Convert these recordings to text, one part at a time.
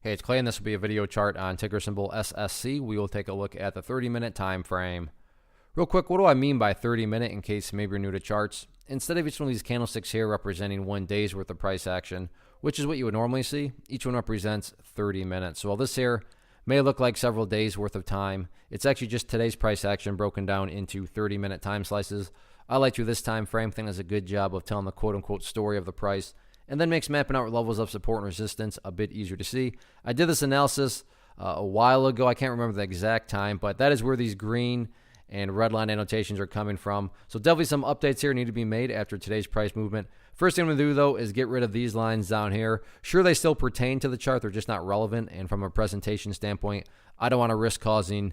Hey, it's Clay, and this will be a video chart on ticker symbol SSC. We will take a look at the 30-minute time frame. Real quick, what do I mean by 30-minute in case maybe you're new to charts? Instead of each one of these candlesticks here representing 1 day's worth of price action, which is what you would normally see, each one represents 30 minutes. So while this here may look like several days worth of time, it's actually just today's price action broken down into 30-minute time slices. I like to this time frame. Thing does a good job of telling the quote-unquote story of the price, and then makes mapping out levels of support and resistance a bit easier to see. I did this analysis a while ago. I can't remember the exact time, but that is where these green and red line annotations are coming from. So definitely some updates here need to be made after today's price movement. First thing I'm going to do, though, is get rid of these lines down here. Sure, they still pertain to the chart. They're just not relevant. And from a presentation standpoint, I don't want to risk causing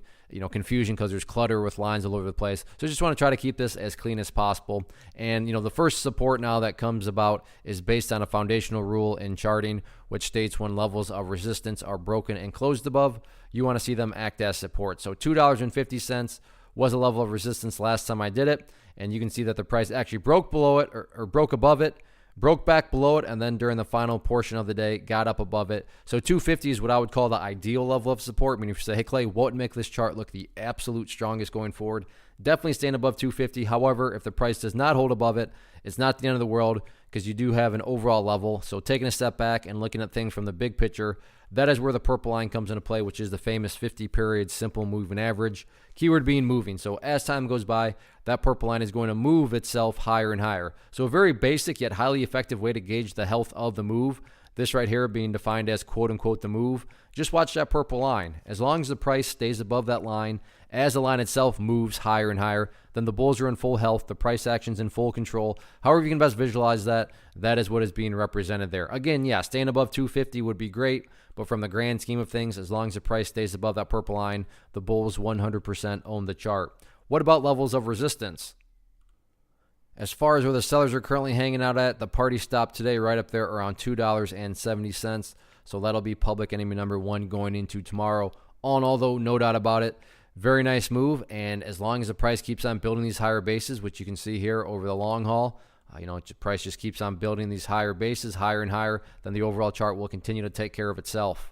confusion because there's clutter with lines all over the place. So I just want to try to keep this as clean as possible. And the first support now that comes about is based on a foundational rule in charting, which states when levels of resistance are broken and closed above, you want to see them act as support. So $2.50 was a level of resistance last time I did it, and you can see that the price actually broke below it or broke above it, broke back below it, and then during the final portion of the day got up above it. So 250 is what I would call the ideal level of support. I mean, if you say, hey Clay, what would make this chart look the absolute strongest going forward? Definitely staying above 250. However, if the price does not hold above it, it's not the end of the world because you do have an overall level. So taking a step back and looking at things from the big picture, that is where the purple line comes into play, which is the famous 50-period simple moving average. Keyword being moving. So as time goes by, that purple line is going to move itself higher and higher. So a very basic yet highly effective way to gauge the health of the move. This right here being defined as quote-unquote the move. Just watch that purple line. As long as the price stays above that line, as the line itself moves higher and higher, then the bulls are in full health, the price action's in full control. However you can best visualize that, that is what is being represented there. Again, yeah, staying above 250 would be great, but from the grand scheme of things, as long as the price stays above that purple line, the bulls 100% own the chart. What about levels of resistance? As far as where the sellers are currently hanging out at, the party stopped today right up there around $2.70. So that'll be public enemy number 1 going into tomorrow. All in all, though, no doubt about it, very nice move. And as long as the price keeps on building these higher bases, which you can see here over the long haul, the price just keeps on building these higher bases, higher and higher, then the overall chart will continue to take care of itself.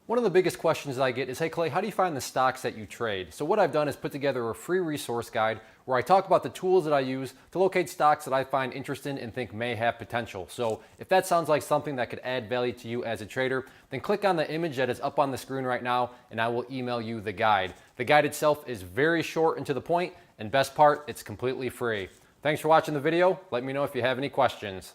One of the biggest questions that I get is, hey Clay, how do you find the stocks that you trade? So what I've done is put together a free resource guide where I talk about the tools that I use to locate stocks that I find interesting and think may have potential. So if that sounds like something that could add value to you as a trader, then click on the image that is up on the screen right now and I will email you the guide. The guide itself is very short and to the point, and best part, it's completely free. Thanks for watching the video. Let me know if you have any questions.